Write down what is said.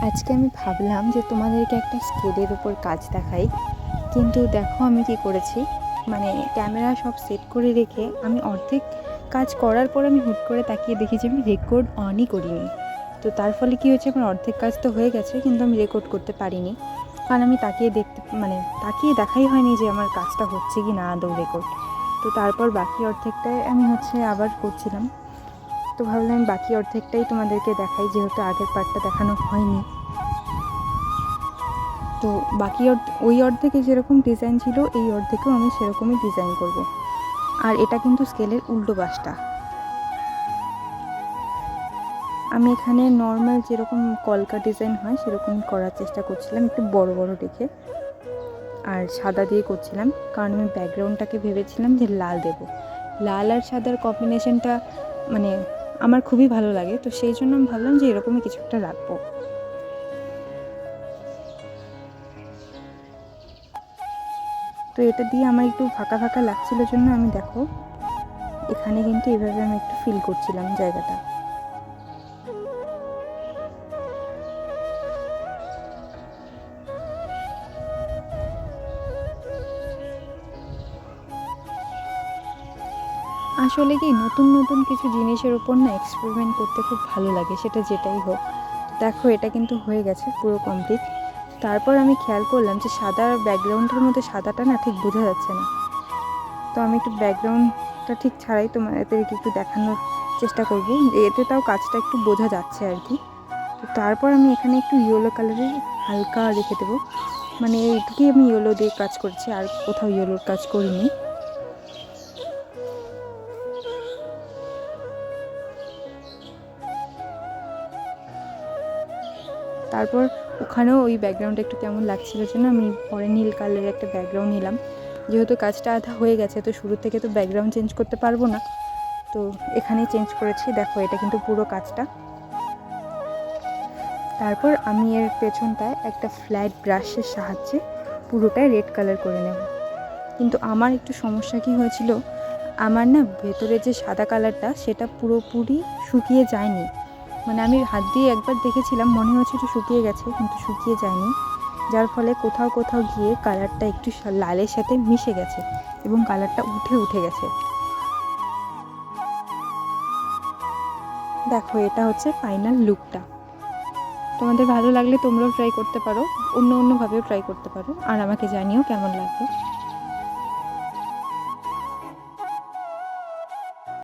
আজকে আমি ভাবলাম যে তোমাদেরকে একটা স্কেলের উপর কাজ দেখাই, কিন্তু দেখো আমি কি করেছি। মানে ক্যামেরা সব সেট করে রেখে আমি অর্ধেক কাজ করার পর আমি হুট করে তাকিয়ে দেখি যে আমি রেকর্ড অনই করিনি। তো তার ফলে কী হয়েছে, আমার অর্ধেক কাজ তো হয়ে গেছে কিন্তু আমি রেকর্ড করতে পারিনি, কারণ আমি তাকিয়ে দেখাই হয়নি যে আমার কাজটা হচ্ছে কি না আদৌ রেকর্ড। তো তারপর বাকি অর্ধেকটায় আমি আবার করছিলাম। তো ভাবলাম বাকি অর্ধেকটাই তোমাদেরকে দেখাই, যেহেতু আগের পার্টটা দেখানো হয়নি। তো বাকি ওই অর্ধেকে যেরকম ডিজাইন ছিল এই অর্ধেকেও আমি সেরকমই ডিজাইন করব। আর এটা কিন্তু স্কেলের উল্টো পাশটা। আমি এখানে নর্মাল যেরকম কলকা ডিজাইন হয় সেরকম করার চেষ্টা করছিলাম, একটু বড় বড় রেখে, আর সাদা দিয়ে করছিলাম, কারণ আমি ব্যাকগ্রাউন্ডটাকে ভেবেছিলাম যে লাল দেব। লাল আর সাদার কম্বিনেশনটা মানে আমার খুবই ভালো লাগে, তো সেই জন্য আমি ভাবলাম যে এরকমই কিছু একটা রাখবো। তো এটা দিয়ে আমার একটু ফাঁকা ফাঁকা লাগছিল জন্য আমি দেখো এখানে কিন্তু এভাবে আমি একটু ফিল করছিলাম জায়গাটা। আসলে কি নতুন নতুন কিছু জিনিসের উপর না এক্সপেরিমেন্ট করতে খুব ভালো লাগে, সেটা যেটাই হোক। দেখো এটা কিন্তু হয়ে গেছে পুরো কমপ্লিট। তারপর আমি খেয়াল করলাম যে সাদা ব্যাকগ্রাউন্ডের মধ্যে সাদাটা না ঠিক বোঝা যাচ্ছে না। তো আমি একটু ব্যাকগ্রাউন্ডটা ঠিক ছাড়াই তোমাদেরকে একটু দেখানোর চেষ্টা করব, এতে তাও কাজটা একটু বোঝা যাচ্ছে আর কি। তো তারপর আমি এখানে একটু ইয়েলো কালারের হালকা রেখে দেবো, মানে এইটুকুই আমি ইয়েলো দিয়ে কাজ করছি, আর কোথাও ইয়েলোর কাজ করিনি। তারপর ওখানেও ওই ব্যাকগ্রাউন্ডটা একটু কেমন লাগছিল জন্য আমি পরে নীল কালারের একটা ব্যাকগ্রাউন্ড নিলাম। যেহেতু কাজটা আধা হয়ে গেছে তো শুরু থেকে তো ব্যাকগ্রাউন্ড চেঞ্জ করতে পারবো না, তো এখানেই চেঞ্জ করেছি। দেখো এটা কিন্তু পুরো কাজটা। তারপর আমি এর পেছনটায় একটা ফ্ল্যাট ব্রাশের সাহায্যে পুরোটাই রেড কালার করে নেব। কিন্তু আমার একটু সমস্যা কি হয়েছিল, আমার না ভেতরে যে সাদা কালারটা সেটা পুরোপুরি শুকিয়ে যায়নি। মানে আমি হাত দিয়ে একবার দেখেছিলাম, মনে হয়েছিল শুকিয়ে গেছে কিন্তু শুকিয়ে যায়নি, যার ফলে কোথাও কোথাও গিয়ে কালারটা একটু লালের সাথে মিশে গেছে এবং কালারটা উঠে উঠে গেছে। দেখো এটা হচ্ছে ফাইনাল লুকটা। তোমাদের ভালো লাগলে তোমরাও ট্রাই করতে পারো, অন্যভাবেও ট্রাই করতে পারো, আর আমাকে জানিও কেমন লাগবে।